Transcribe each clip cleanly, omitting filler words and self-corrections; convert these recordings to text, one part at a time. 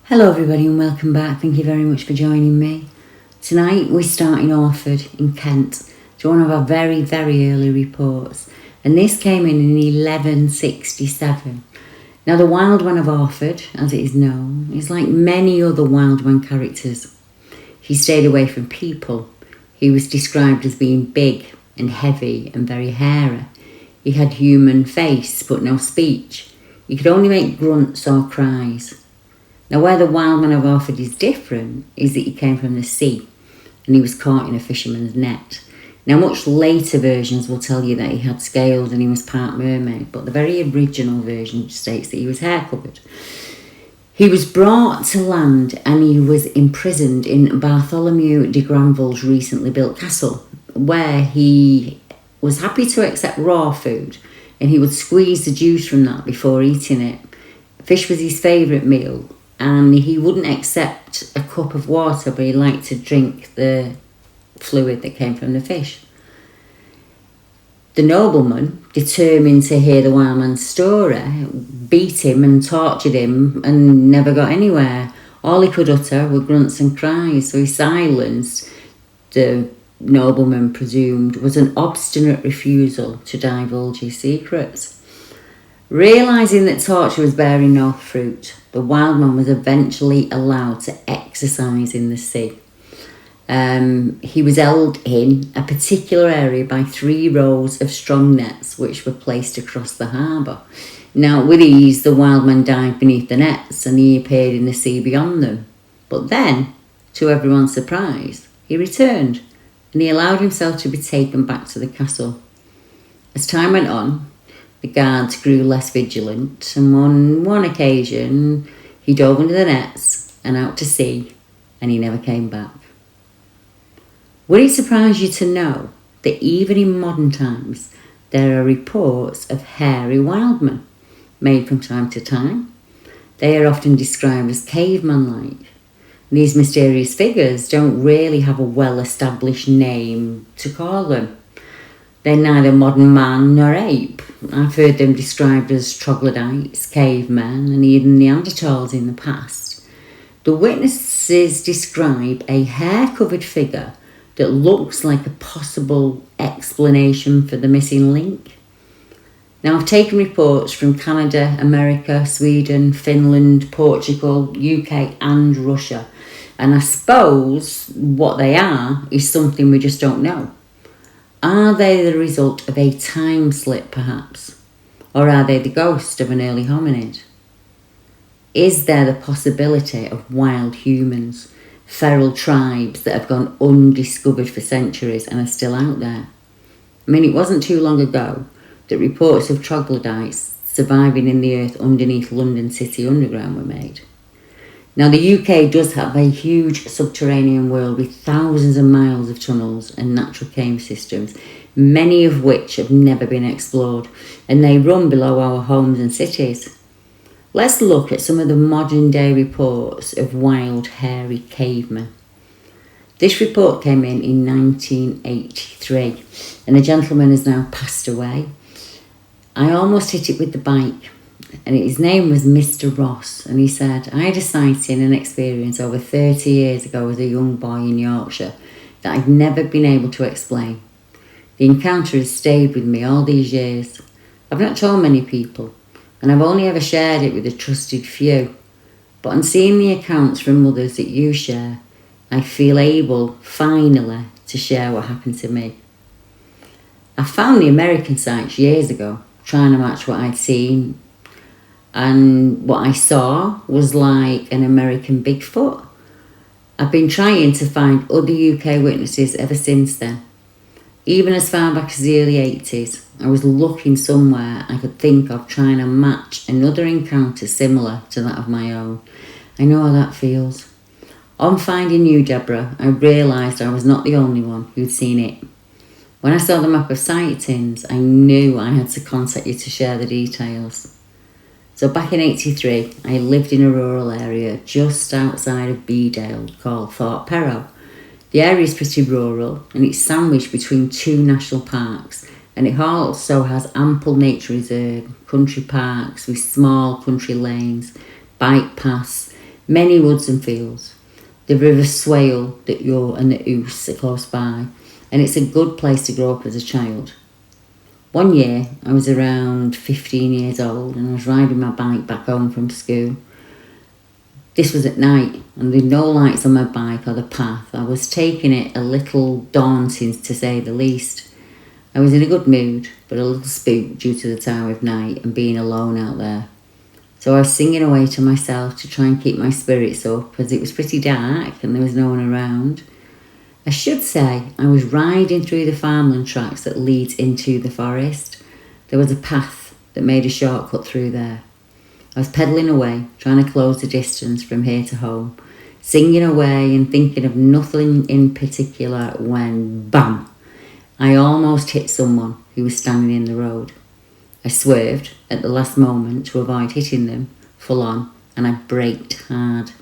Hello everybody and welcome back. Thank you very much for joining me. Tonight we're starting Orford in Kent to one of our very early reports, and this came in 1167. Now the Wildman of Orford, as it is known, is like many other Wildman characters. He stayed away from people. He was described as being big and heavy and very hairy. He had human face but no speech. He could only make grunts or cries. Now where the Wildman of Orford is different is that he came from the sea and he was caught in a fisherman's net. Now much later versions will tell you that he had scales and he was part mermaid, but the very original version states that he was hair covered. He was brought to land and he was imprisoned in Bartholomew de Granville's recently built castle, where he was happy to accept raw food and he would squeeze the juice from that before eating it. Fish was his favourite meal, and he wouldn't accept a cup of water, but he liked to drink the fluid that came from the fish. The nobleman, determined to hear the Wildman's story, beat him and tortured him and never got anywhere. All he could utter were grunts and cries, so he silenced the nobleman presumed was an obstinate refusal to divulge his secrets. Realising that torture was bearing no fruit, the Wildman was eventually allowed to exercise in the sea. He was held in a particular area by 3 rows of strong nets which were placed across the harbour. Now with ease the Wildman dived beneath the nets and he appeared in the sea beyond them. But then, to everyone's surprise, he returned and he allowed himself to be taken back to the castle. As time went on, the guards grew less vigilant, and on one occasion he dove under the nets and out to sea, and he never came back. Would it surprise you to know that even in modern times there are reports of hairy wildmen made from time to time? They are often described as caveman-like. These mysterious figures don't really have a well-established name to call them. They're neither modern man nor ape. I've heard them described as troglodytes, cavemen, and even Neanderthals in the past. The witnesses describe a hair-covered figure that looks like a possible explanation for the missing link. Now, I've taken reports from Canada, America, Sweden, Finland, Portugal, UK and Russia, and I suppose what they are is something we just don't know. Are they the result of a time slip, perhaps? Or are they the ghost of an early hominid? Is there the possibility of wild humans, feral tribes that have gone undiscovered for centuries and are still out there? I mean, it wasn't too long ago that reports of troglodytes surviving in the earth underneath London City Underground were made. Now, the UK does have a huge subterranean world with thousands of miles of tunnels and natural cave systems, many of which have never been explored, and they run below our homes and cities. Let's look at some of the modern day reports of wild, hairy cavemen. This report came in 1983, and the gentleman has now passed away. I almost hit it with the bike. And his name was Mr. Ross, and he said, I had a sighting and experience over 30 years ago as a young boy in Yorkshire that I've never been able to explain. The encounter has stayed with me all these years. I've not told many people, and I've only ever shared it with a trusted few. But on seeing the accounts from others that you share, I feel able, finally, to share what happened to me. I found the American sites years ago, trying to match what I'd seen, and what I saw was like an American Bigfoot. I've been trying to find other UK witnesses ever since then. Even as far back as the early 80s, I was looking somewhere I could think of trying to match another encounter similar to that of my own. I know how that feels. On finding you, Deborah, I realised I was not the only one who'd seen it. When I saw the map of sightings, I knew I had to contact you to share the details. So back in 83, I lived in a rural area just outside of Bedale called Thorpe Perrow. The area is pretty rural and it's sandwiched between 2 national parks, and it also has ample nature reserve, country parks with small country lanes, bike paths, Many woods and fields. The River Swale and the Ouse are close by, and it's a good place to grow up as a child. One year, I was around 15 years old and I was riding my bike back home from school. This was at night and there were no lights on my bike or the path. I was taking it a little daunting, to say the least. I was in a good mood, but a little spooked due to the time of night and being alone out there. So I was singing away to myself to try and keep my spirits up, as it was pretty dark and there was no one around. I should say I was riding through the farmland tracks that leads into the forest. There was a path that made a shortcut through there. I was pedalling away, trying to close the distance from here to home, singing away and thinking of nothing in particular when, bam, I almost hit someone who was standing in the road. I swerved at the last moment to avoid hitting them full on, and I braked hard.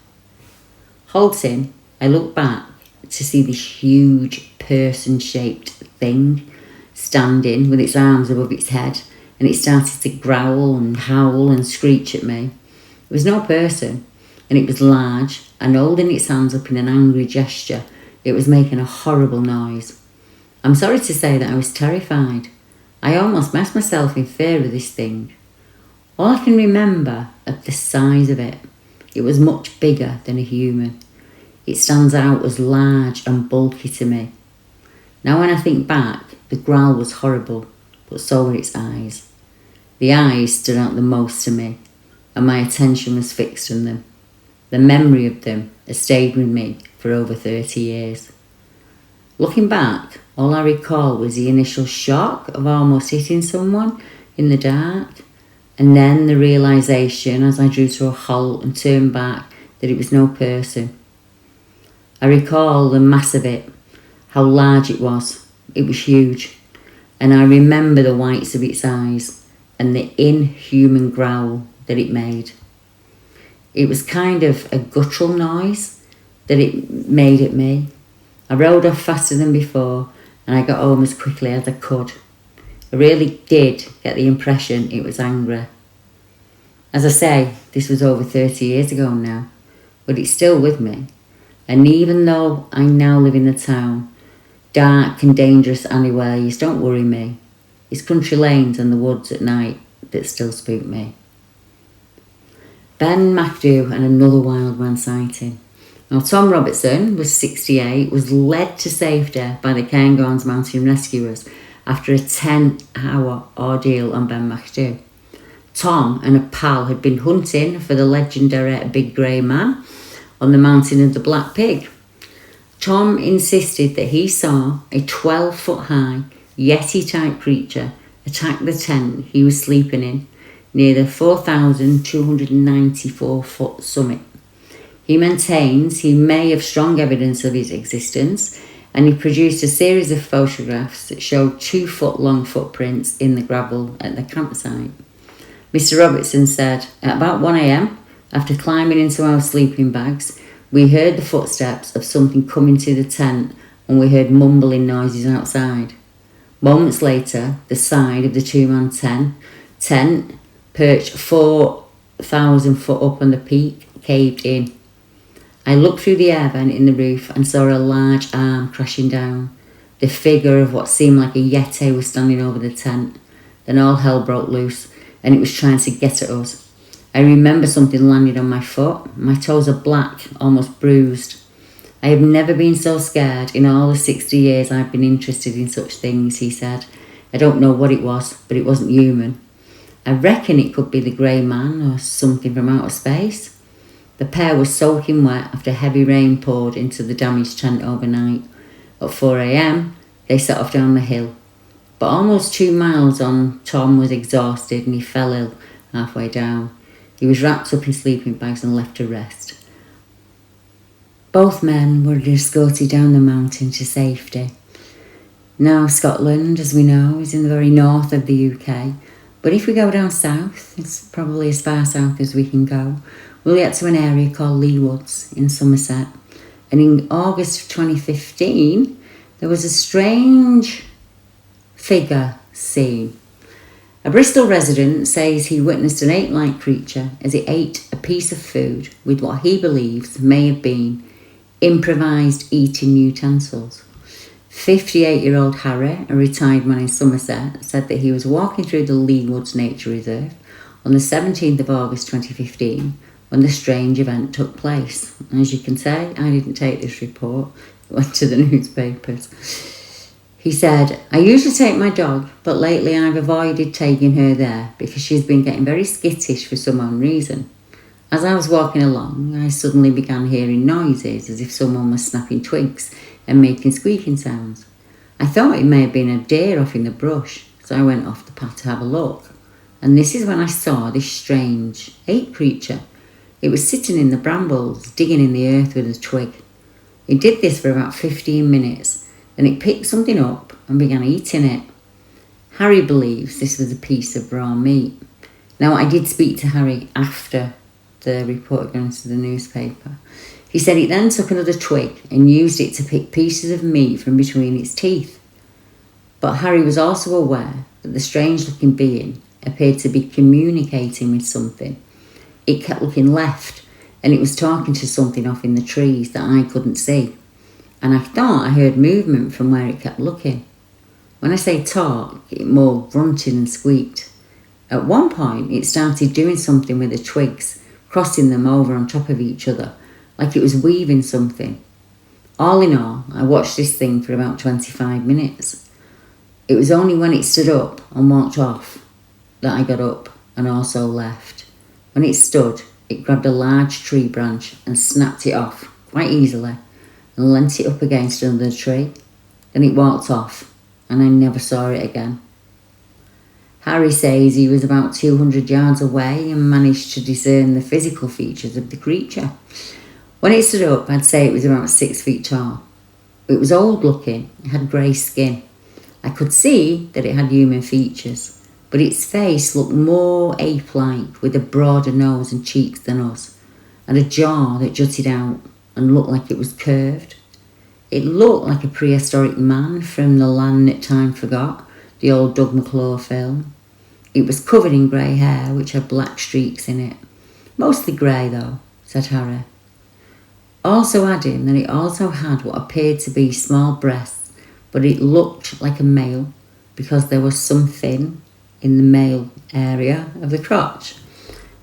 Halting, I looked back to see this huge person-shaped thing standing with its arms above its head, and it started to growl and howl and screech at me. It was no person, and it was large, and holding its hands up in an angry gesture, it was making a horrible noise. I'm sorry to say that I was terrified. I almost messed myself in fear of this thing. All I can remember of the size of it, it was much bigger than a human. It stands out as large and bulky to me. Now when I think back, the growl was horrible, but so were its eyes. The eyes stood out the most to me, and my attention was fixed on them. The memory of them has stayed with me for over 30 years. Looking back, all I recall was the initial shock of almost hitting someone in the dark, and then the realisation as I drew to a halt and turned back that it was no person. I recall the mass of it, how large it was. It was huge, and I remember the whites of its eyes and the inhuman growl that it made. It was kind of a guttural noise that it made at me. I rode off faster than before, and I got home as quickly as I could. I really did get the impression it was angry. As I say, this was over 30 years ago now, but it's still with me. And even though I now live in a town, dark and dangerous alleyways don't worry me. It's country lanes and the woods at night that still spook me. Ben McAdoo and another Wildman sighting. Now, Tom Robertson was 68, was led to safety by the Cairngorms Mountain Rescuers after a 10-hour ordeal on Ben McAdoo. Tom and a pal had been hunting for the legendary Big Grey Man on the mountain of the Black Pig. Tom insisted that he saw a 12-foot-high Yeti-type creature attack the tent he was sleeping in near the 4,294-foot summit. He maintains he may have strong evidence of its existence, and he produced a series of photographs that showed 2-foot-long footprints in the gravel at the campsite. Mr. Robertson said, at about 1 a.m, after climbing into our sleeping bags, we heard the footsteps of something coming to the tent, and we heard mumbling noises outside. Moments later, the side of the 2-man tent, perched 4,000 foot up on the peak, caved in. I looked through the air vent in the roof and saw a large arm crashing down. The figure of what seemed like a Yeti was standing over the tent. Then all hell broke loose, and it was trying to get at us. I remember something landing on my foot. My toes are black, almost bruised. I have never been so scared in all the 60 years I've been interested in such things, he said. I don't know what it was, but it wasn't human. I reckon it could be the Grey Man or something from outer space. The pair was soaking wet after heavy rain poured into the damaged tent overnight. At 4 a.m, they set off down the hill. But almost 2 miles on, Tom was exhausted and he fell ill halfway down. He was wrapped up in sleeping bags and left to rest. Both men were escorted down the mountain to safety. Now Scotland, as we know, is in the very north of the UK. But if we go down south, it's probably as far south as we can go, we'll get to an area called Lee Woods in Somerset. And in August of 2015, there was a strange figure seen. A Bristol resident says he witnessed an ape-like creature as it ate a piece of food with what he believes may have been improvised eating utensils. 58-year-old Harry, a retired man in Somerset, said that he was walking through the Lee Woods Nature Reserve on the 17th of August 2015 when the strange event took place. As you can say, I didn't take this report, it went to the newspapers. He said, I usually take my dog, but lately I've avoided taking her there because she's been getting very skittish for some unknown reason. As I was walking along, I suddenly began hearing noises as if someone was snapping twigs and making squeaking sounds. I thought it may have been a deer off in the brush, so I went off the path to have a look. And this is when I saw this strange ape creature. It was sitting in the brambles, digging in the earth with a twig. It did this for about 15 minutes, then it picked something up and began eating it. Harry believes this was a piece of raw meat. Now, I did speak to Harry after the report going to the newspaper. He said it then took another twig and used it to pick pieces of meat from between its teeth. But Harry was also aware that the strange-looking being appeared to be communicating with something. It kept looking left, and it was talking to something off in the trees that I couldn't see. And I thought I heard movement from where it kept looking. When I say talk, it more grunted and squeaked. At one point, it started doing something with the twigs, crossing them over on top of each other, like it was weaving something. All in all, I watched this thing for about 25 minutes. It was only when it stood up and walked off that I got up and also left. When it stood, it grabbed a large tree branch and snapped it off quite easily and leant it up against another tree. Then it walked off and I never saw it again. Harry says he was about 200 yards away and managed to discern the physical features of the creature. When it stood up, I'd say it was about 6 feet tall. It was old looking, it had grey skin. I could see that it had human features, but its face looked more ape-like with a broader nose and cheeks than us, and a jaw that jutted out and looked like it was curved. It looked like a prehistoric man from The Land That Time Forgot, the old Doug McClure film. It was covered in grey hair which had black streaks in it. Mostly grey though, said Harry. Also adding that it also had what appeared to be small breasts, but it looked like a male because there was something in the male area of the crotch.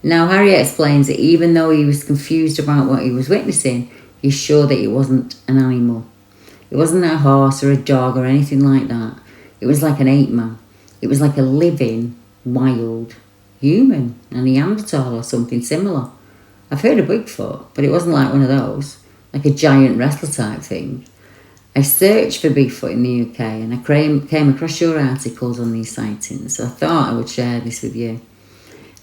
Now Harry explains that even though he was confused about what he was witnessing, he's sure that it wasn't an animal. It wasn't a horse or a dog or anything like that. It was like an ape man. It was like a living, wild human, a Neanderthal or something similar. I've heard of Bigfoot, but it wasn't like one of those, like a giant wrestler type thing. I searched for Bigfoot in the UK and I came across your articles on these sightings, so I thought I would share this with you.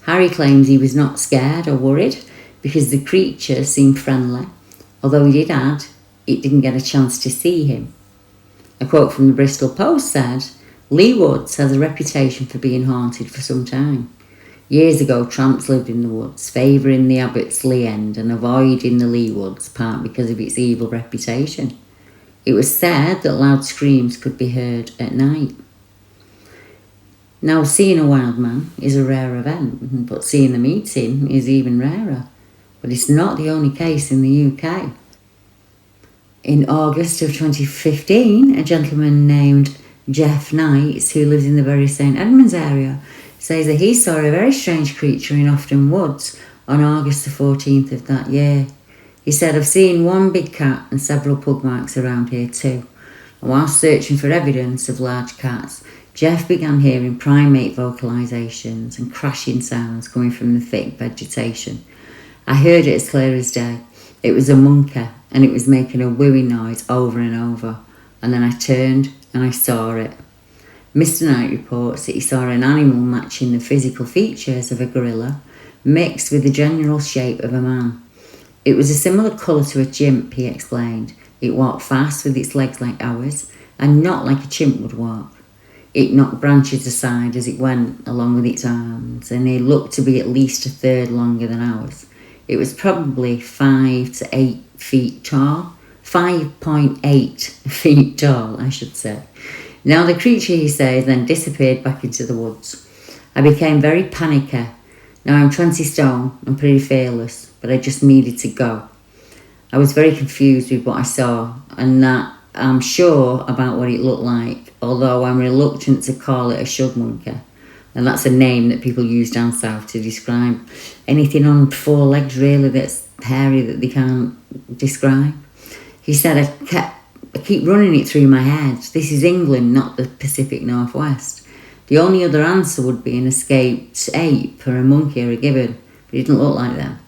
Harry claims he was not scared or worried because the creature seemed friendly, although he did add it didn't get a chance to see him. A quote from the Bristol Post said, Lee Woods has a reputation for being haunted for some time. Years ago, tramps lived in the woods, favouring the Abbots Lee end and avoiding the Lee Woods part because of its evil reputation. It was said that loud screams could be heard at night. Now, seeing a wild man is a rare event, but seeing them eating is even rarer. But it's not the only case in the UK. In August of 2015, a gentleman named Jeff Knights, who lives in the Bury St Edmunds area, says that he saw a very strange creature in Ofton Woods on August the 14th of that year. He said, I've seen one big cat and several pug marks around here too. And while searching for evidence of large cats, Jeff began hearing primate vocalisations and crashing sounds coming from the thick vegetation. I heard it as clear as day. It was a monkey and it was making a wooing noise over and over. And then I turned and I saw it. Mr. Knight reports that he saw an animal matching the physical features of a gorilla, mixed with the general shape of a man. It was a similar colour to a chimp, he explained. It walked fast with its legs like ours, and not like a chimp would walk. It knocked branches aside as it went along with its arms, and it looked to be at least a third longer than ours. It was probably 5 to 8 feet tall. 5.8 feet tall, I should say. Now the creature, he says, then disappeared back into the woods. I became very panicky. Now I'm 20 stone and pretty fearless, but I just needed to go. I was very confused with what I saw, and that I'm sure about what it looked like, although I'm reluctant to call it a shug monkey. And that's a name that people use down south to describe anything on four legs really that's hairy that they can't describe. He said, I keep running it through my head. This is England, not the Pacific Northwest. The only other answer would be an escaped ape or a monkey or a gibbon, but it didn't look like them.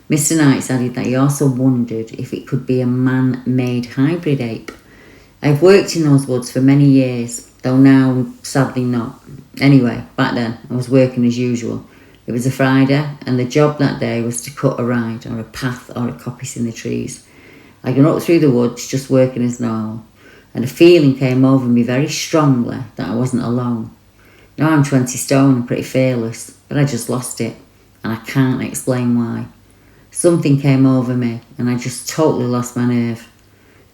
Mr. Knights added that he also wondered if it could be a man-made hybrid ape. I've worked in those woods for many years, though now sadly not. Anyway, back then I was working as usual. It was a Friday, and the job that day was to cut a ride or a path or a coppice in the trees. I got up through the woods just working as normal, and a feeling came over me very strongly that I wasn't alone. Now I'm 20 stone and pretty fearless, but I just lost it, and I can't explain why. Something came over me, and I just totally lost my nerve.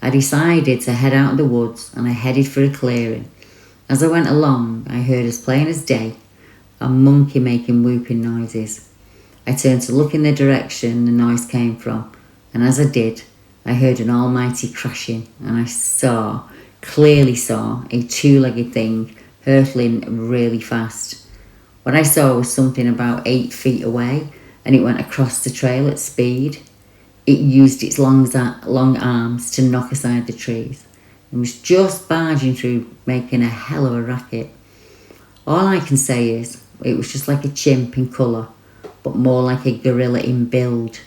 I decided to head out of the woods, and I headed for a clearing. As I went along, I heard as plain as day a monkey making whooping noises. I turned to look in the direction the noise came from, and as I did, I heard an almighty crashing, and I clearly saw, a two-legged thing hurtling really fast. What I saw was something about 8 feet away, and it went across the trail at speed. It used its long arms to knock aside the trees, and was just barging through, making a hell of a racket. All I can say is, it was just like a chimp in colour, but more like a gorilla in build,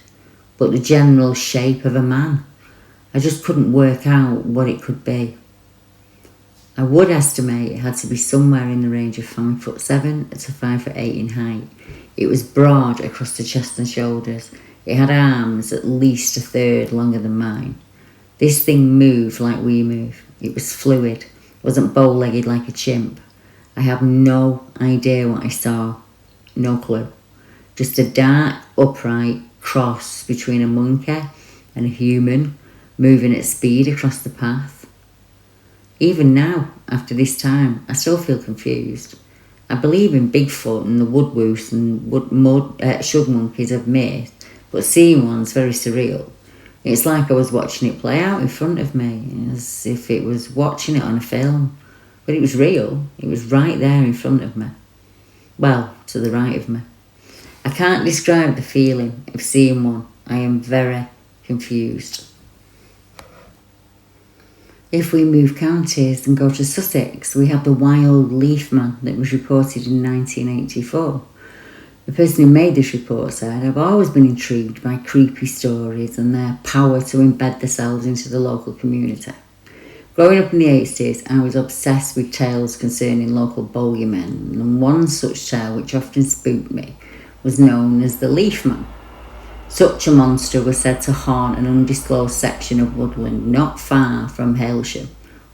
but the general shape of a man. I just couldn't work out what it could be. I would estimate it had to be somewhere in the range of 5'7" to 5'8" in height. It was broad across the chest and shoulders. It had arms at least a third longer than mine. This thing moved like we move. It was fluid, wasn't bow-legged like a chimp. I have no idea what I saw. No clue. Just a dark, upright cross between a monkey and a human moving at speed across the path. Even now, after this time, I still feel confused. I believe in Bigfoot and the woodwoos and shug monkeys of myth, but seeing one's very surreal. It's like I was watching it play out in front of me, as if it was watching it on a film. But it was real. It was right there in front of me. Well, to the right of me. I can't describe the feeling of seeing one. I am very confused. If we move counties and go to Sussex, we have the wild Wildman that was reported in 1984. The person who made this report said, I've always been intrigued by creepy stories and their power to embed themselves into the local community. Growing up in the 80s, I was obsessed with tales concerning local bogeymen, and one such tale which often spooked me was known as the Leafman. Such a monster was said to haunt an undisclosed section of woodland not far from Halesham,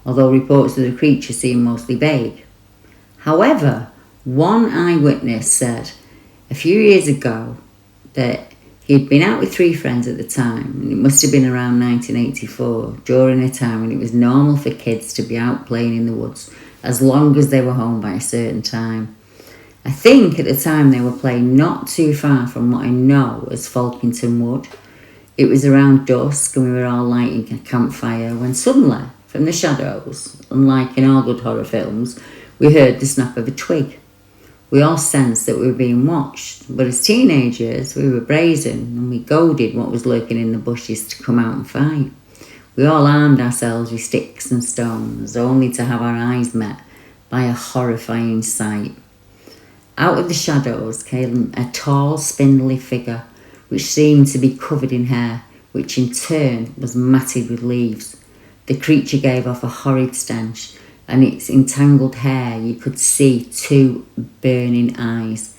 although reports of the creature seem mostly vague. However, one eyewitness said a few years ago that he'd been out with 3 friends at the time, and it must have been around 1984, during a time when it was normal for kids to be out playing in the woods as long as they were home by a certain time. I think at the time they were playing not too far from what I know as Folkington Wood. It was around dusk and we were all lighting a campfire when suddenly, from the shadows, unlike in all good horror films, we heard the snap of a twig. We all sensed that we were being watched, but as teenagers we were brazen and we goaded what was lurking in the bushes to come out and fight. We all armed ourselves with sticks and stones, only to have our eyes met by a horrifying sight. Out of the shadows came a tall, spindly figure, which seemed to be covered in hair, which in turn was matted with leaves. The creature gave off a horrid stench, and its entangled hair you could see 2 burning eyes.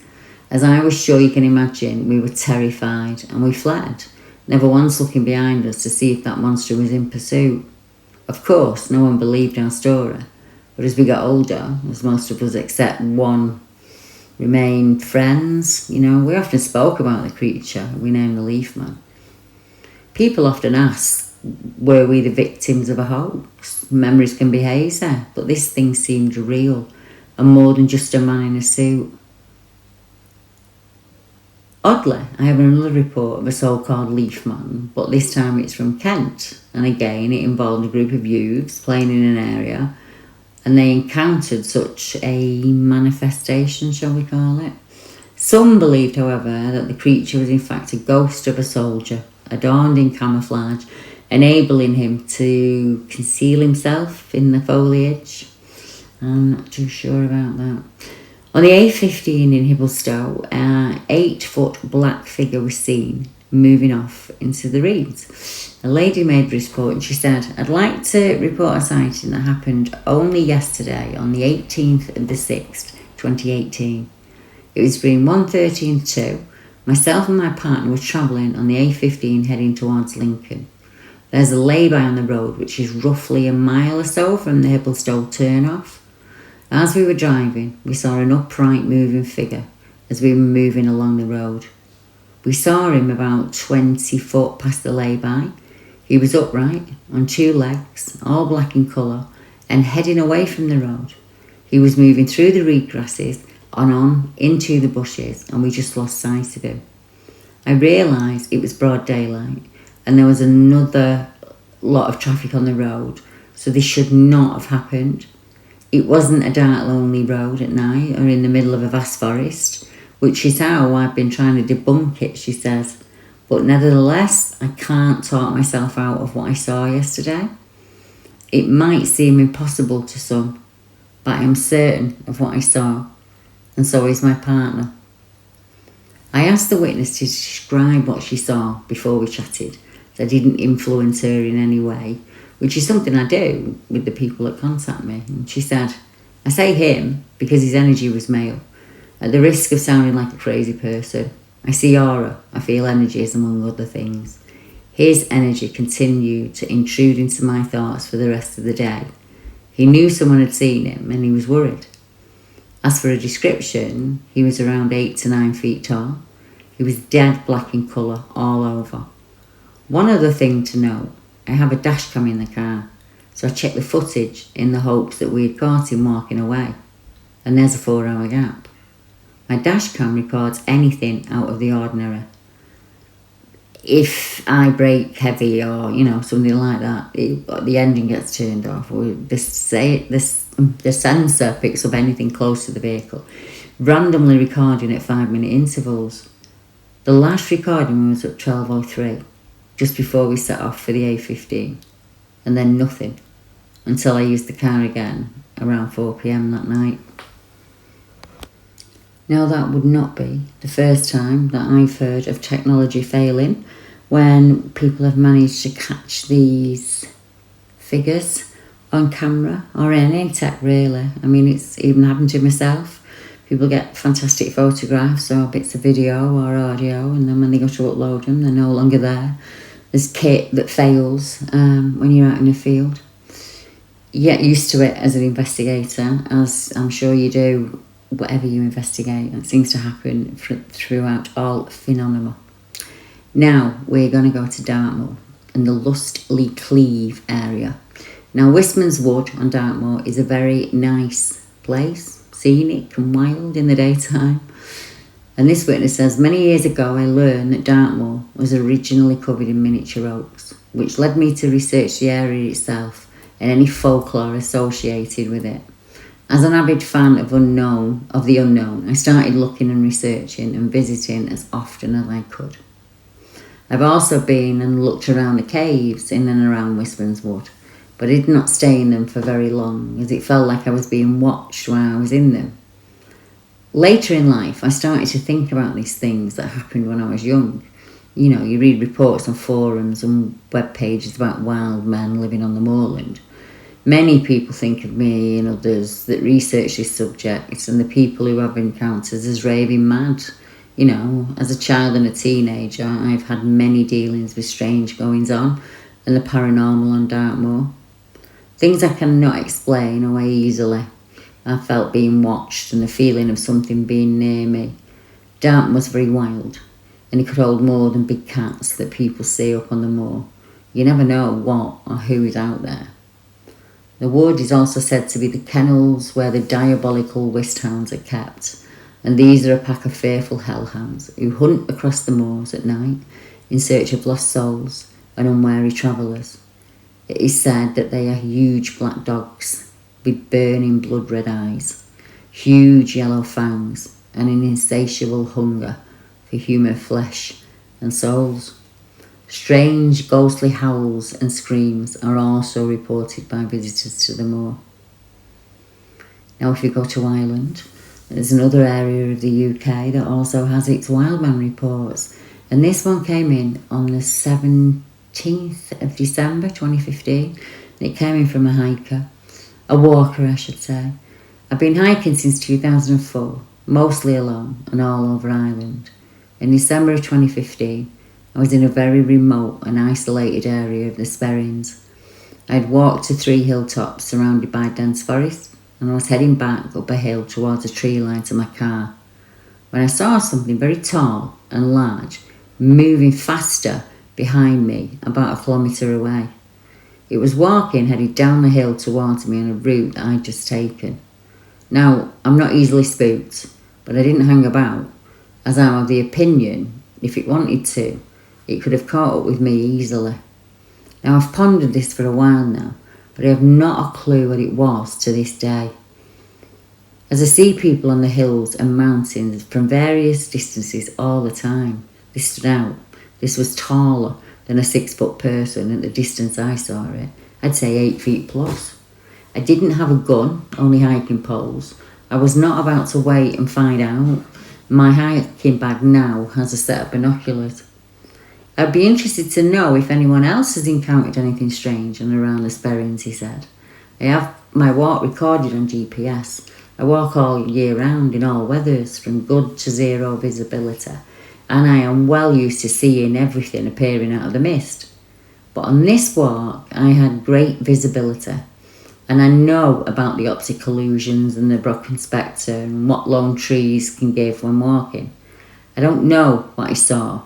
As I was sure you can imagine, we were terrified, and we fled, never once looking behind us to see if that monster was in pursuit. Of course, no one believed our story, but as we got older, as most of us except one remained friends, we often spoke about the creature we named the Leafman. People often ask, were we the victims of a hoax? Memories can be hazy, but this thing seemed real and more than just a man in a suit. Oddly, I have another report of a so-called leaf man, but this time it's from Kent, and again it involved a group of youths playing in an area, and they encountered such a manifestation, shall we call it. Some believed, however, that the creature was in fact a ghost of a soldier, adorned in camouflage, enabling him to conceal himself in the foliage. I'm not too sure about that. On the A15 in Hibblestow, an 8-foot black figure was seen moving off into the reeds. A lady made a report and she said, "I'd like to report a sighting that happened only yesterday on the 18th of the 6th, 2018. It was between 1:30 and 2. Myself and my partner were travelling on the A15 heading towards Lincoln. There's a lay-by on the road which is roughly a mile or so from the Hibblestow turn-off. As we were driving, we saw an upright moving figure as we were moving along the road. We saw him about 20 foot past the lay-by. He was upright, on 2 legs, all black in colour, and heading away from the road. He was moving through the reed grasses and on into the bushes, and we just lost sight of him. I realised it was broad daylight, and there was another lot of traffic on the road, so this should not have happened. It wasn't a dark, lonely road at night or in the middle of a vast forest, which is how I've been trying to debunk it," she says. "But nevertheless, I can't talk myself out of what I saw yesterday. It might seem impossible to some, but I am certain of what I saw, and so is my partner." I asked the witness to describe what she saw before we chatted, so I didn't influence her in any way, which is something I do with the people that contact me. And she said, "I say him because his energy was male. At the risk of sounding like a crazy person, I see aura, I feel energies among other things. His energy continued to intrude into my thoughts for the rest of the day. He knew someone had seen him and he was worried. As for a description, he was around 8 to 9 feet tall. He was dead black in colour all over. One other thing to note, I have a dash cam in the car, so I checked the footage in the hopes that we had caught him walking away. And there's a 4-hour gap. My dash cam records anything out of the ordinary. If I brake heavy or, something like that, the engine gets turned off, or the sensor picks up anything close to the vehicle, randomly recording at 5-minute intervals. The last recording was at 12:03, just before we set off for the A15, and then nothing until I used the car again around 4 p.m. that night. Now, that would not be the first time that I've heard of technology failing when people have managed to catch these figures on camera or any tech, really. I mean, it's even happened to myself. People get fantastic photographs or bits of video or audio, and then when they go to upload them, they're no longer there. There's kit that fails when you're out in the field. You get used to it as an investigator, as I'm sure you do. Whatever you investigate, it seems to happen throughout all phenomena. Now we're going to go to Dartmoor and the Lustley Cleeve area. Now Wistman's Wood on Dartmoor is a very nice place, scenic and wild in the daytime. And this witness says, "Many years ago I learned that Dartmoor was originally covered in miniature oaks, which led me to research the area itself and any folklore associated with it. As an avid fan of the unknown, I started looking and researching and visiting as often as I could. I've also been and looked around the caves in and around Wistman's Wood, but I did not stay in them for very long, as it felt like I was being watched while I was in them. Later in life, I started to think about these things that happened when I was young. You read reports on forums and web pages about wild men living on the moorland. Many people think of me and others that research this subject and the people who have encounters as raving mad. As a child and a teenager, I've had many dealings with strange goings-on and the paranormal on Dartmoor. Things I cannot explain away easily. I felt being watched and the feeling of something being near me. Dartmoor was very wild, and it could hold more than big cats that people see up on the moor. You never know what or who is out there. The wood is also said to be the kennels where the diabolical whist hounds are kept, and these are a pack of fearful hellhounds who hunt across the moors at night in search of lost souls and unwary travellers. It is said that they are huge black dogs with burning blood-red eyes, huge yellow fangs, and an insatiable hunger for human flesh and souls. Strange ghostly howls and screams are also reported by visitors to the moor. Now if you go to Ireland, there's another area of the UK that also has its Wildman reports, and this one came in on the 17th of December 2015. It came in from a hiker, a walker I should say. I've been hiking since 2004, mostly alone and all over Ireland. In December of 2015, I was in a very remote and isolated area of the Sperrins. I had walked to 3 hilltops surrounded by dense forest, and I was heading back up a hill towards a tree line to my car, when I saw something very tall and large moving faster behind me about 1 kilometre away. It was walking, headed down the hill towards me on a route that I'd just taken. Now, I'm not easily spooked, but I didn't hang about, as I'm of the opinion, if it wanted to, it could have caught up with me easily. Now, I've pondered this for a while now, but I have not a clue what it was to this day. As I see people on the hills and mountains from various distances all the time, this stood out. This was taller than a 6-foot person at the distance I saw it. I'd say 8 feet plus. I didn't have a gun, only hiking poles. I was not about to wait and find out. My hiking bag now has a set of binoculars. I'd be interested to know if anyone else has encountered anything strange and around the Sperrins, he said. I have my walk recorded on GPS. I walk all year round in all weathers, from good to zero visibility, and I am well used to seeing everything appearing out of the mist. But on this walk, I had great visibility, and I know about the optic illusions and the broken spectre and what lone trees can give when walking. I don't know what I saw.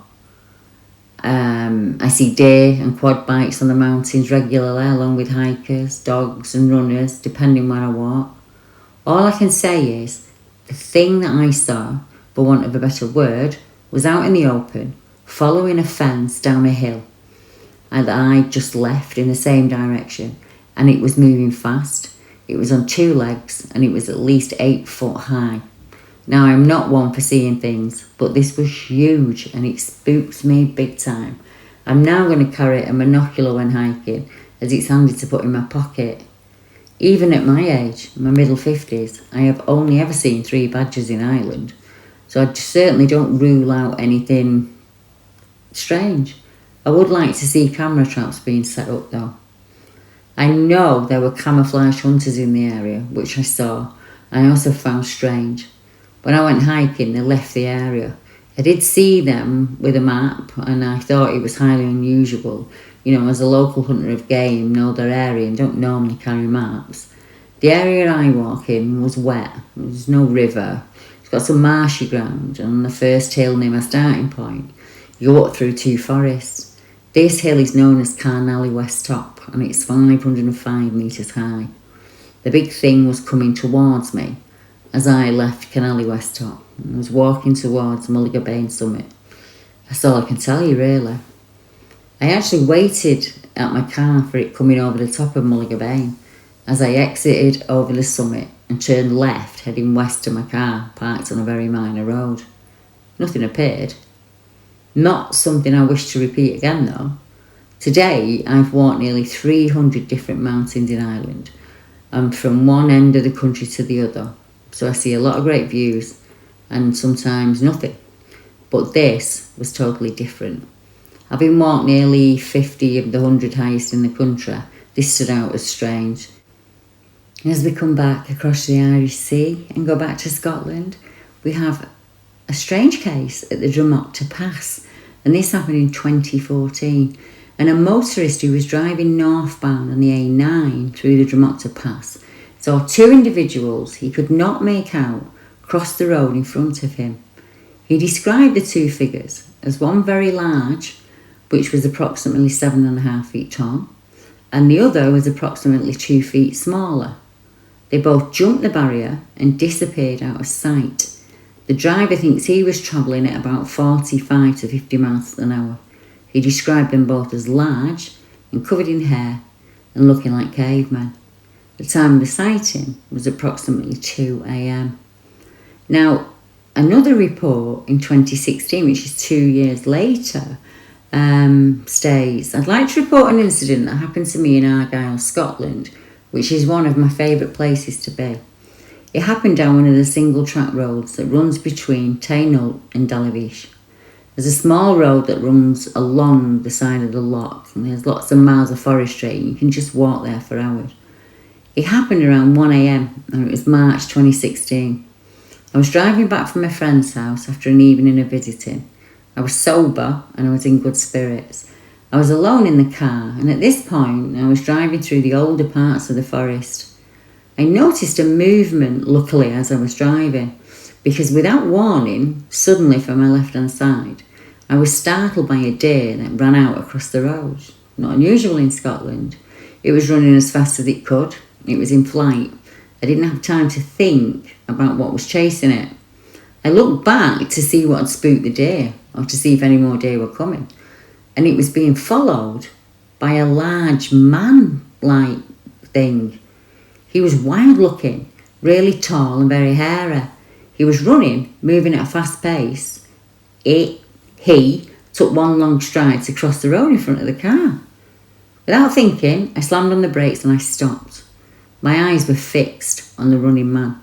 I see deer and quad bikes on the mountains regularly, along with hikers, dogs and runners, depending where I walk. All I can say is, the thing that I saw, for want of a better word, was out in the open, following a fence down a hill, and I just left in the same direction, and it was moving fast. It was on 2 legs, and it was at least 8 foot high. Now, I'm not one for seeing things, but this was huge and it spooked me big time. I'm now going to carry a binocular when hiking, as it's handy to put in my pocket. Even at my age, my middle 50s, I have only ever seen 3 badgers in Ireland, so I certainly don't rule out anything strange. I would like to see camera traps being set up though. I know there were camouflage hunters in the area, which I saw, and I also found strange. When I went hiking, they left the area. I did see them with a map, and I thought it was highly unusual. You know, as a local hunter of game, know their area and don't normally carry maps. The area I walk in was wet. There was no river. It's got some marshy ground, and on the first hill near my starting point, you walk through 2 forests. This hill is known as Carnally West Top, and it's 505 metres high. The big thing was coming towards me as I left Carnally West Top and was walking towards Mulligatawny summit. That's all I can tell you, really. I actually waited at my car for it coming over the top of Mulligatawny as I exited over the summit and turned left, heading west to my car, parked on a very minor road. Nothing appeared. Not something I wish to repeat again, though. Today, I've walked nearly 300 different mountains in Ireland, and from one end of the country to the other. So I see a lot of great views and sometimes nothing. But this was totally different. Having walked nearly 50 of the 100 highest in the country, this stood out as strange. As we come back across the Irish Sea and go back to Scotland, we have a strange case at the Drumochta Pass, and this happened in 2014. And a motorist who was driving northbound on the A9 through the Drumochta Pass saw 2 individuals he could not make out cross the road in front of him. He described the 2 figures as one very large, which was approximately 7.5 feet tall, and the other was approximately 2 feet smaller. They both jumped the barrier and disappeared out of sight. The driver thinks he was travelling at about 45 to 50 miles an hour. He described them both as large and covered in hair and looking like cavemen. The time of the sighting was approximately 2 a.m. Now, another report in 2016, which is 2 years later, states, I'd like to report an incident that happened to me in Argyll, Scotland, which is one of my favourite places to be. It happened down one of the single track roads that runs between Tainault and Dalavish. There's a small road that runs along the side of the loch, and there's lots of miles of forestry, and you can just walk there for hours. It happened around 1 a.m, and it was March 2016. I was driving back from a friend's house after an evening of visiting. I was sober and I was in good spirits. I was alone in the car, and at this point I was driving through the older parts of the forest. I noticed a movement, luckily, as I was driving, because without warning, suddenly from my left-hand side, I was startled by a deer that ran out across the road. Not unusual in Scotland. It was running as fast as it could. It was in flight. I didn't have time to think about what was chasing it. I looked back to see what had spooked the deer, or to see if any more deer were coming, and it was being followed by a large man-like thing. He was wild looking, really tall and very hairy. He was running, moving at a fast pace. He took one long stride to cross the road in front of the car. Without thinking, I slammed on the brakes and I stopped. My eyes were fixed on the running man.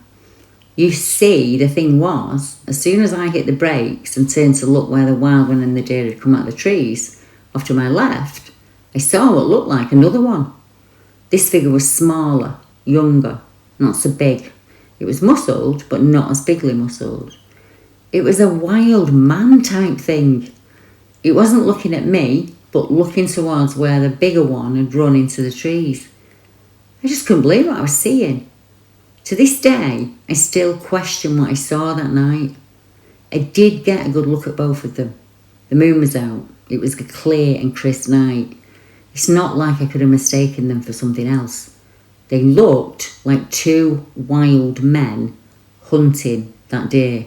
You see, the thing was, as soon as I hit the brakes and turned to look where the Wildman and the deer had come out of the trees, off to my left, I saw what looked like another one. This figure was smaller, younger, not so big. It was muscled, but not as bigly muscled. It was a wild man type thing. It wasn't looking at me, but looking towards where the bigger one had run into the trees. I just couldn't believe what I was seeing. To this day, I still question what I saw that night. I did get a good look at both of them. The moon was out. It was a clear and crisp night. It's not like I could have mistaken them for something else. They looked like two wild men hunting that deer.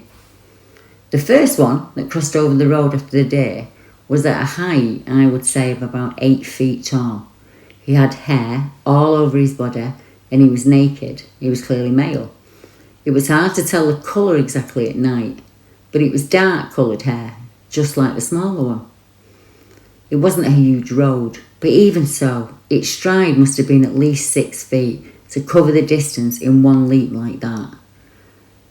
The first one that crossed over the road after the deer was at a height, I would say, of about 8 feet tall. He had hair all over his body and he was naked. He was clearly male. It was hard to tell the colour exactly at night, but it was dark coloured hair, just like the smaller one. It wasn't a huge road, but even so, its stride must have been at least 6 feet to cover the distance in one leap like that.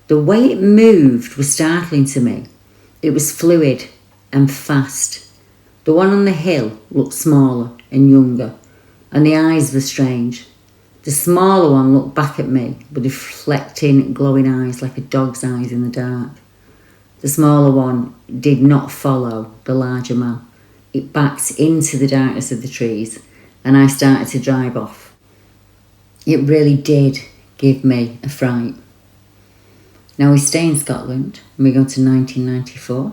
The way it moved was startling to me. It was fluid and fast. The one on the hill looked smaller and younger, and the eyes were strange. The smaller one looked back at me with reflecting, glowing eyes like a dog's eyes in the dark. The smaller one did not follow the larger man. It backed into the darkness of the trees, and I started to drive off. It really did give me a fright. Now we stay in Scotland, and we go to 1994,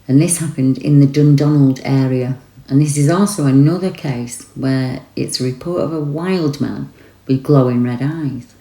and this happened in the Dundonald area. And this is also another case where it's a report of a wild man with glowing red eyes.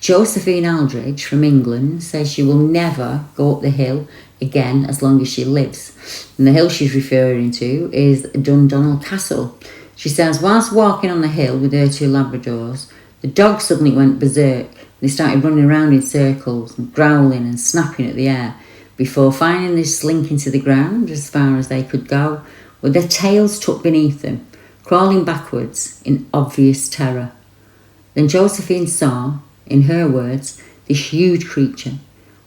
Josephine Aldridge from England says she will never go up the hill again as long as she lives. And the hill she's referring to is Dundonald Castle. She says, whilst walking on the hill with her 2 Labradors, the dog suddenly went berserk. They started running around in circles and growling and snapping at the air before finally slinking to the ground as far as they could go, with their tails tucked beneath them, crawling backwards in obvious terror. Then Josephine saw, in her words, this huge creature,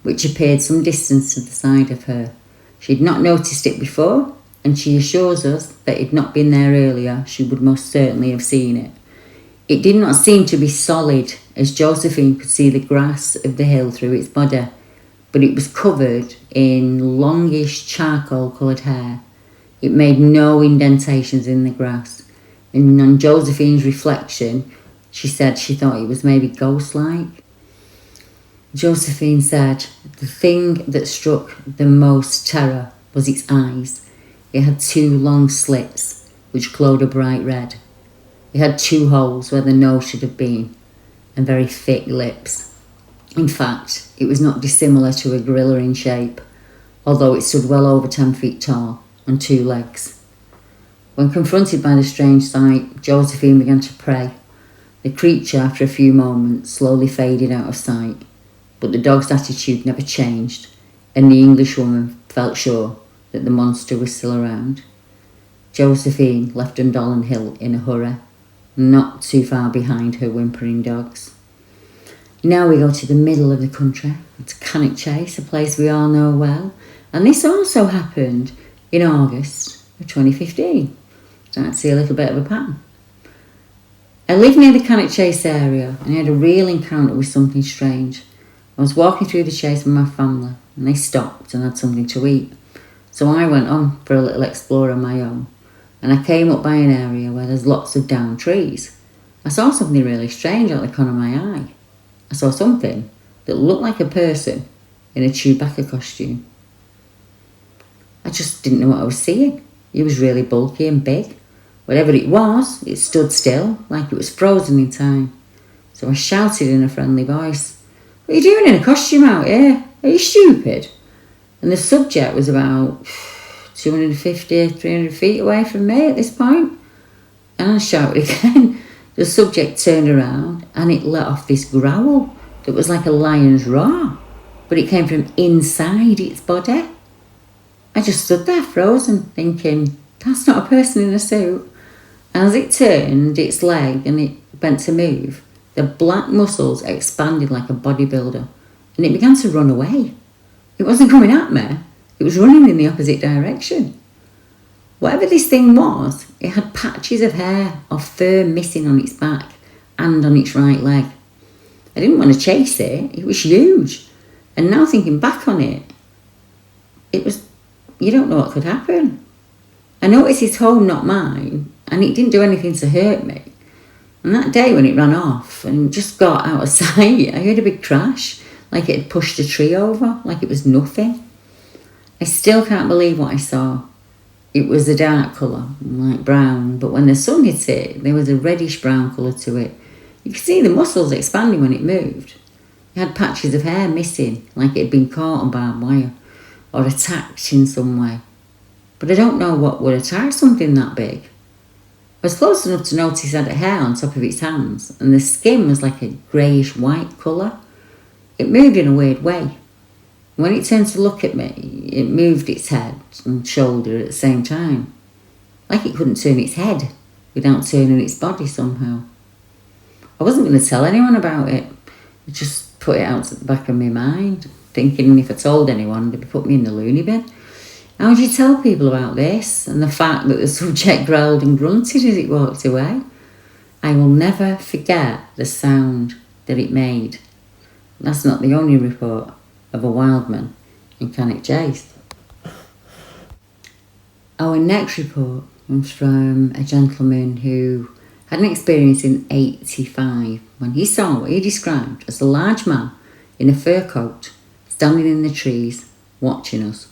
which appeared some distance to the side of her. She had not noticed it before, and she assures us that it had not been there earlier. She would most certainly have seen it. It did not seem to be solid, as Josephine could see the grass of the hill through its body, but it was covered in longish charcoal-coloured hair. It made no indentations in the grass, and on Josephine's reflection, she said she thought it was maybe ghost-like. Josephine said the thing that struck the most terror was its eyes. It had 2 long slits, which glowed a bright red. It had 2 holes where the nose should have been, and very thick lips. In fact, it was not dissimilar to a gorilla in shape, although it stood well over 10 feet tall on 2 legs. When confronted by the strange sight, Josephine began to pray. The creature, after a few moments, slowly faded out of sight, but the dog's attitude never changed, and the Englishwoman felt sure that the monster was still around. Josephine left Dundallen Hill in a hurry, not too far behind her whimpering dogs. Now we go to the middle of the country, to Cannock Chase, a place we all know well, and this also happened in August of 2015. So I'd see a little bit of a pattern. I live near the Cannock Chase area and I had a real encounter with something strange. I was walking through the chase with my family and they stopped and had something to eat. So I went on for a little explore on my own and I came up by an area where there's lots of downed trees. I saw something really strange out the corner of my eye. I saw something that looked like a person in a Chewbacca costume. I just didn't know what I was seeing. It was really bulky and big. Whatever it was, it stood still, like it was frozen in time. So I shouted in a friendly voice, "What are you doing in a costume out here? Are you stupid?" And the subject was about 250, 300 feet away from me at this point. And I shouted again. The subject turned around and it let off this growl that was like a lion's roar, but it came from inside its body. I just stood there frozen, thinking, that's not a person in a suit. As it turned its leg and it bent to move, the black muscles expanded like a bodybuilder and it began to run away. It wasn't coming at me, it was running in the opposite direction. Whatever this thing was, it had patches of hair or fur missing on its back and on its right leg. I didn't want to chase it, it was huge. And now thinking back on it, you don't know what could happen. I noticed it's home, not mine, and it didn't do anything to hurt me. And that day when it ran off and just got out of sight, I heard a big crash, like it had pushed a tree over, like it was nothing. I still can't believe what I saw. It was a dark colour, like brown, but when the sun hit it, there was a reddish brown colour to it. You could see the muscles expanding when it moved. It had patches of hair missing, like it had been caught on barbed wire, or attacked in some way. But I don't know what would attack something that big. I was close enough to notice it had hair on top of its hands, and the skin was like a greyish-white colour. It moved in a weird way. When it turned to look at me, it moved its head and shoulder at the same time, like it couldn't turn its head without turning its body somehow. I wasn't going to tell anyone about it. I just put it out at the back of my mind, thinking if I told anyone, they'd put me in the loony bin. How would you tell people about this and the fact that the subject growled and grunted as it walked away? I will never forget the sound that it made. That's not the only report of a Wildman in Cannock Chase. Our next report comes from a gentleman who had an experience in 85 when he saw what he described as a large man in a fur coat standing in the trees watching us.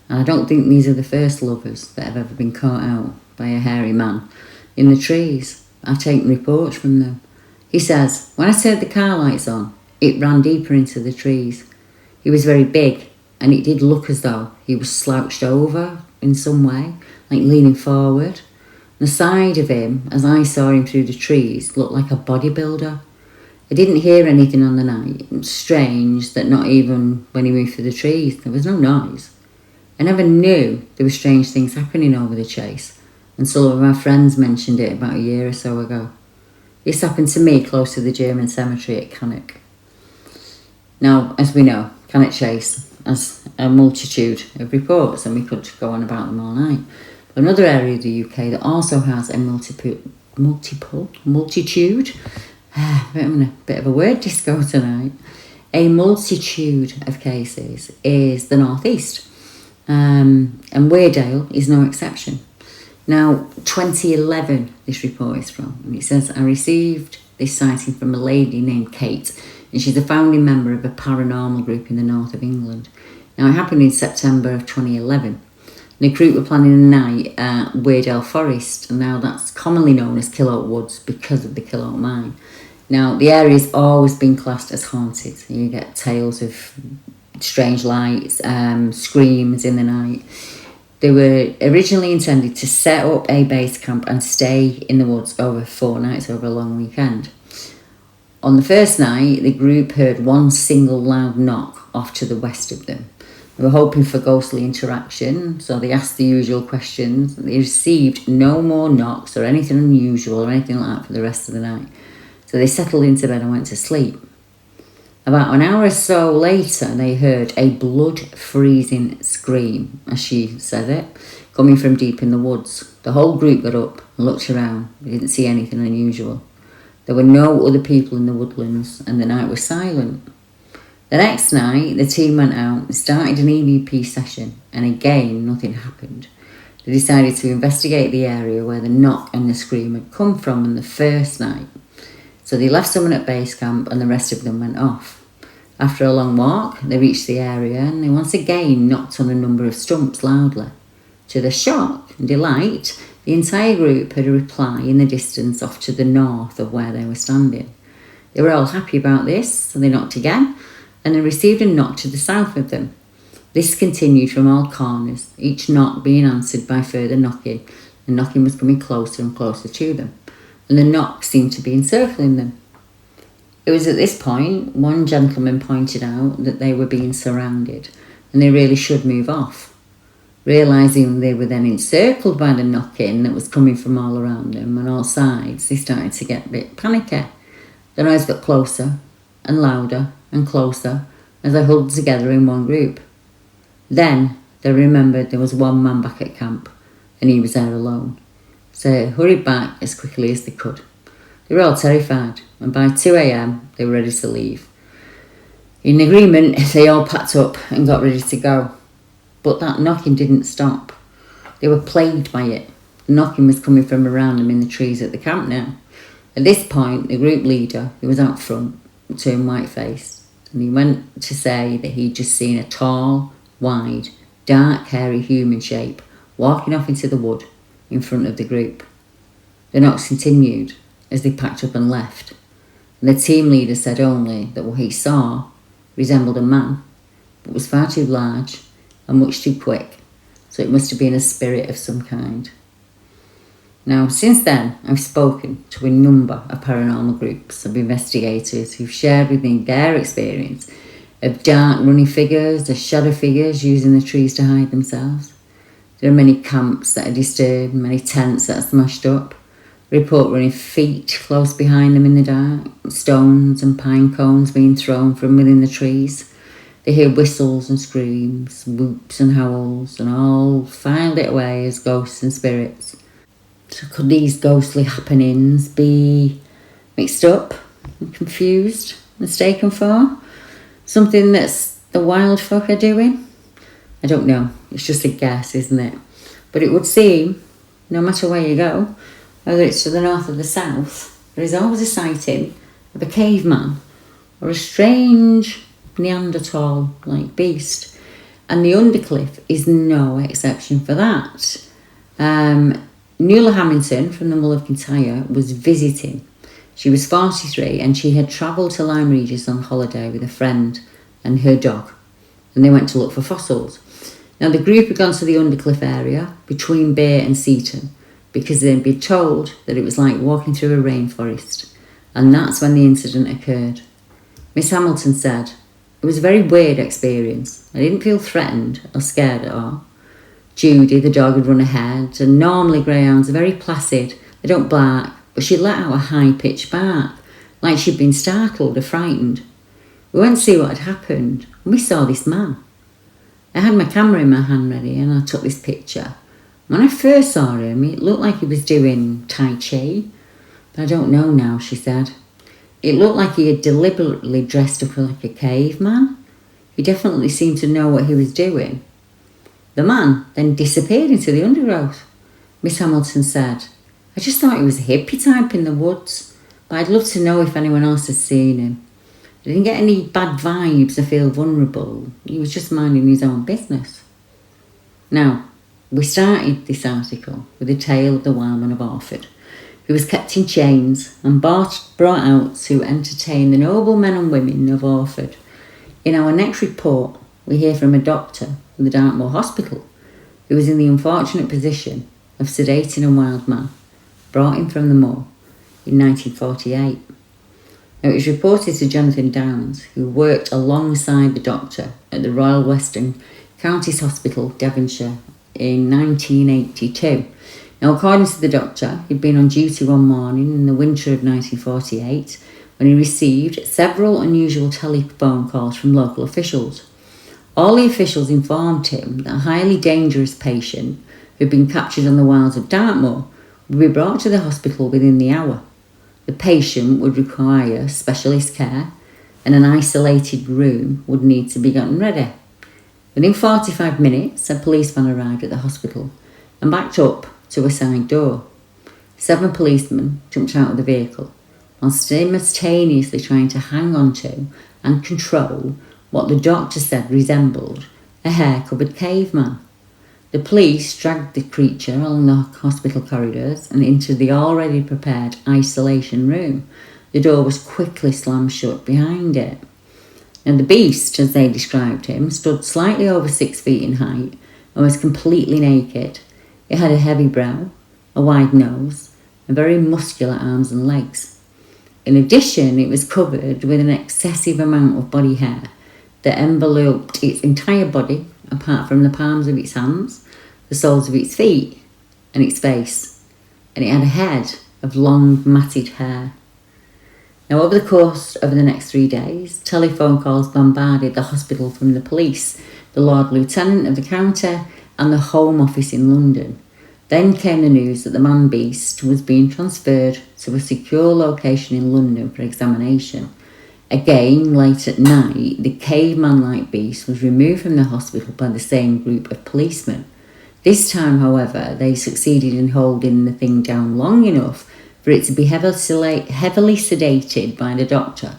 And I don't think these are the first lovers that have ever been caught out by a hairy man in the trees. I've taken reports from them. He says, when I turned the car lights on, it ran deeper into the trees. He was very big and it did look as though he was slouched over in some way, like leaning forward. The side of him, as I saw him through the trees, looked like a bodybuilder. I didn't hear anything on the night. It was strange that not even when he moved through the trees, there was no noise. I never knew there were strange things happening over the chase until some of my friends mentioned it about a year or so ago. This happened to me close to the German cemetery at Cannock. Now, as we know, Cannock Chase has a multitude of reports and we could go on about them all night. But another area of the UK that also has a multitude, I'm in a bit of a word disco tonight, a multitude of cases is the North East. And Weardale is no exception. Now, 2011, this report is from, and it says, I received this sighting from a lady named Kate, and she's a founding member of a paranormal group in the north of England. Now, it happened in September of 2011. The group were planning a night at Weardale Forest, and now that's commonly known as Kill Oak Woods because of the Kill Oak mine. Now, the area's always been classed as haunted. You get tales of strange lights, screams in the night. They were originally intended to set up a base camp and stay in the woods over 4 nights over a long weekend. On the first night, the group heard one single loud knock off to the west of them. They were hoping for ghostly interaction, so they asked the usual questions. They received no more knocks or anything unusual or anything like that for the rest of the night. So they settled into bed and went to sleep. About an hour or so later, they heard a blood-freezing scream, as she says it, coming from deep in the woods. The whole group got up and looked around. They didn't see anything unusual. There were no other people in the woodlands, and the night was silent. The next night, the team went out and started an EVP session, and again, nothing happened. They decided to investigate the area where the knock and the scream had come from on the first night. So they left someone at base camp and the rest of them went off. After a long walk, they reached the area and they once again knocked on a number of stumps loudly. To their shock and delight, the entire group heard a reply in the distance off to the north of where they were standing. They were all happy about this, so they knocked again and they received a knock to the south of them. This continued from all corners, each knock being answered by further knocking. The knocking was coming closer and closer to them, and the knocks seemed to be encircling them. It was at this point one gentleman pointed out that they were being surrounded and they really should move off. Realising they were then encircled by the knocking that was coming from all around them on all sides, they started to get a bit panicky. The noise got closer and louder and closer as they huddled together in one group. Then they remembered there was one man back at camp and he was there alone. So they hurried back as quickly as they could. They were all terrified, and by 2 a.m. they were ready to leave. In agreement, they all packed up and got ready to go. But that knocking didn't stop. They were plagued by it. The knocking was coming from around them in the trees at the camp now. At this point, the group leader, who was out front, turned white-faced, and he went to say that he'd just seen a tall, wide, dark, hairy human shape walking off into the wood in front of the group. The knocks continued as they packed up and left, and the team leader said only that what he saw resembled a man, but was far too large and much too quick, so it must have been a spirit of some kind. Now, since then, I've spoken to a number of paranormal groups of investigators who've shared with me their experience of dark running figures, or shadow figures using the trees to hide themselves. There are many camps that are disturbed, many tents that are smashed up. Report running feet close behind them in the dark, stones and pine cones being thrown from within the trees. They hear whistles and screams, whoops and howls, and all filed it away as ghosts and spirits. So could these ghostly happenings be mixed up and confused, mistaken for something that's the wild folk are doing? I don't know. It's just a guess, isn't it? But it would seem, no matter where you go, whether it's to the north or the south, there is always a sighting of a caveman or a strange Neanderthal-like beast. And the Undercliff is no exception for that. Nuala Hamilton from the Mull of Kintyre was visiting. She was 43 and she had travelled to Lyme Regis on holiday with a friend and her dog, and they went to look for fossils. Now, the group had gone to the Undercliff area between Bay and Seaton because they'd been told that it was like walking through a rainforest, and that's when the incident occurred. Miss Hamilton said, "It was a very weird experience. I didn't feel threatened or scared at all. Judy, the dog, had run ahead, and normally greyhounds are very placid. They don't bark, but she let out a high-pitched bark, like she'd been startled or frightened. We went to see what had happened, and we saw this man. I had my camera in my hand ready, and I took this picture. When I first saw him, it looked like he was doing Tai Chi, but I don't know now," she said. "It looked like he had deliberately dressed up like a caveman. He definitely seemed to know what he was doing. The man then disappeared into the undergrowth." Miss Hamilton said, "I just thought he was a hippie type in the woods, but I'd love to know if anyone else had seen him. I didn't get any bad vibes or feel vulnerable. He was just minding his own business." Now, we started this article with a tale of the Wildman of Orford. who was kept in chains and brought out to entertain the noble men and women of Orford. In our next report, we hear from a doctor from the Dartmoor Hospital who was in the unfortunate position of sedating a wild man brought in from the moor in 1948. Now, it was reported to Jonathan Downs, who worked alongside the doctor at the Royal Western Counties Hospital, Devonshire, in 1982. Now, according to the doctor, he'd been on duty one morning in the winter of 1948 when he received several unusual telephone calls from local officials. All the officials informed him that a highly dangerous patient who'd been captured on the wilds of Dartmoor would be brought to the hospital within the hour. The patient would require specialist care and an isolated room would need to be gotten ready. Within 45 minutes, a police van arrived at the hospital and backed up to a side door. 7 policemen jumped out of the vehicle while simultaneously trying to hang on to and control what the doctor said resembled a hair-covered caveman. The police dragged the creature along the hospital corridors and into the already prepared isolation room. The door was quickly slammed shut behind it. And the beast, as they described him, stood slightly over 6 feet in height and was completely naked. It had a heavy brow, a wide nose, and very muscular arms and legs. In addition, it was covered with an excessive amount of body hair that enveloped its entire body, apart from the palms of its hands, the soles of its feet, and its face. And it had a head of long, matted hair. Now, over the course of the next 3 days, telephone calls bombarded the hospital from the police, the Lord Lieutenant of the County, and the Home Office in London. Then came the news that the man-beast was being transferred to a secure location in London for examination. Again, late at night, the caveman-like beast was removed from the hospital by the same group of policemen. This time, however, they succeeded in holding the thing down long enough for it to be heavily sedated by the doctor,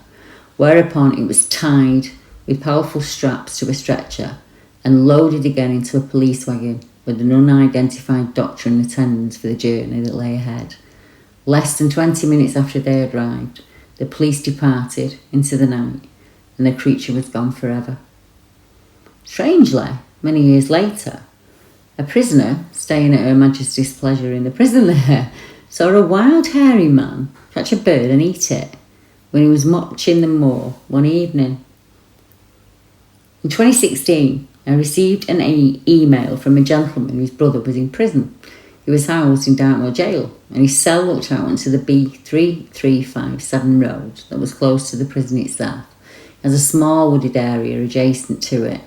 whereupon it was tied with powerful straps to a stretcher and loaded again into a police wagon with an unidentified doctor in attendance for the journey that lay ahead. Less than 20 minutes after they arrived, the police departed into the night and the creature was gone forever. Strangely, many years later, a prisoner staying at Her Majesty's pleasure in the prison there saw a wild hairy man catch a bird and eat it when he was watching the moor one evening. In 2016, I received an email from a gentleman whose brother was in prison. He was housed in Dartmoor jail and his cell looked out onto the B3357 road that was close to the prison itself. It has a small wooded area adjacent to it.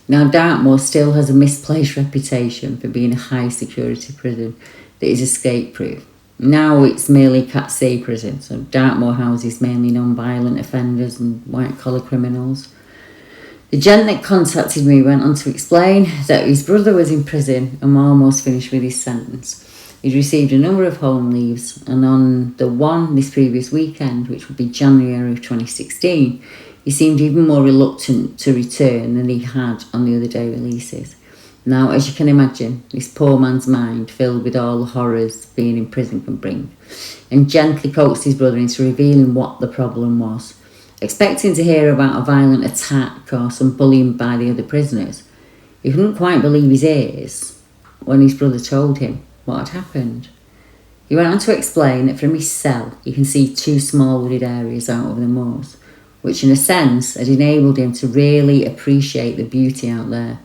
Now, Dartmoor still has a misplaced reputation for being a high security prison that is escape-proof. Now it's merely Cat C prison, so Dartmoor houses mainly non-violent offenders and white-collar criminals. The gent that contacted me went on to explain that his brother was in prison and almost finished with his sentence. He'd received a number of home leaves, and on the one this previous weekend, which would be January of 2016, he seemed even more reluctant to return than he had on the other day releases. Now, as you can imagine, this poor man's mind filled with all the horrors being in prison can bring, and gently coaxed his brother into revealing what the problem was. Expecting to hear about a violent attack or some bullying by the other prisoners, he couldn't quite believe his ears when his brother told him what had happened. He went on to explain that from his cell he can see 2 small wooded areas out over the moors, which in a sense had enabled him to really appreciate the beauty out there,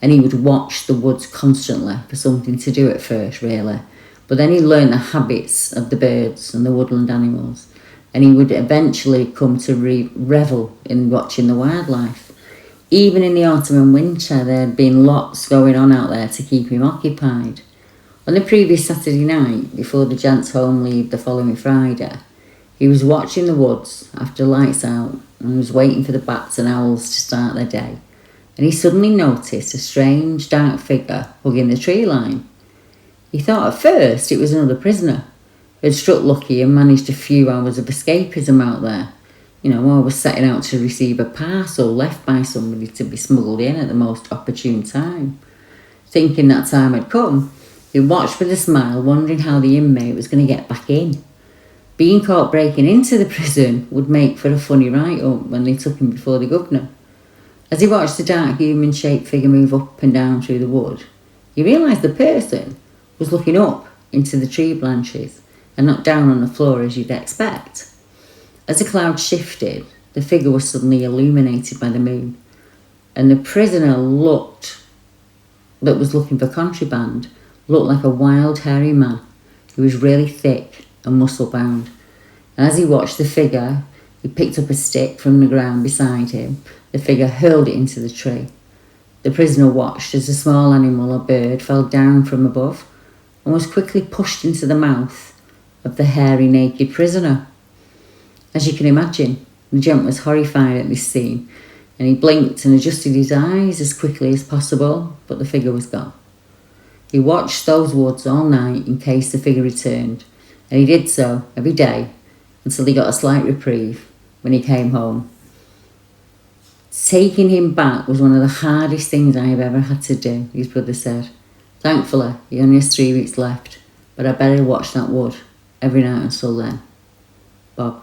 and he would watch the woods constantly for something to do at first, really, but then he learned the habits of the birds and the woodland animals, and he would eventually come to revel in watching the wildlife. Even in the autumn and winter, there had been lots going on out there to keep him occupied. On the previous Saturday night, before the gents home leave the following Friday, he was watching the woods after lights out and was waiting for the bats and owls to start their day, and he suddenly noticed a strange dark figure hugging the tree line. He thought at first it was another prisoner who had struck lucky and managed a few hours of escapism out there, while was setting out to receive a parcel left by somebody to be smuggled in at the most opportune time. Thinking that time had come, He watched with a smile, wondering how the inmate was going to get back in. Being caught breaking into the prison would make for a funny write-up when they took him before the governor. As he watched the dark human-shaped figure move up and down through the wood, he realised the person was looking up into the tree branches and not down on the floor as you'd expect. As the cloud shifted, the figure was suddenly illuminated by the moon, and the prisoner that was looking for contraband looked like a wild, hairy man who was really thick and muscle-bound. And as he watched the figure, he picked up a stick from the ground beside him. The figure hurled it into the tree. The prisoner watched as a small animal or bird fell down from above and was quickly pushed into the mouth of the hairy, naked prisoner. As you can imagine, the gent was horrified at this scene, and he blinked and adjusted his eyes as quickly as possible, but the figure was gone. He watched those woods all night in case the figure returned, and he did so every day until he got a slight reprieve when he came home. Taking him back was one of the hardest things I have ever had to do, his brother said. Thankfully, he only has 3 weeks left, but I better watch that wood every night until then. Bob.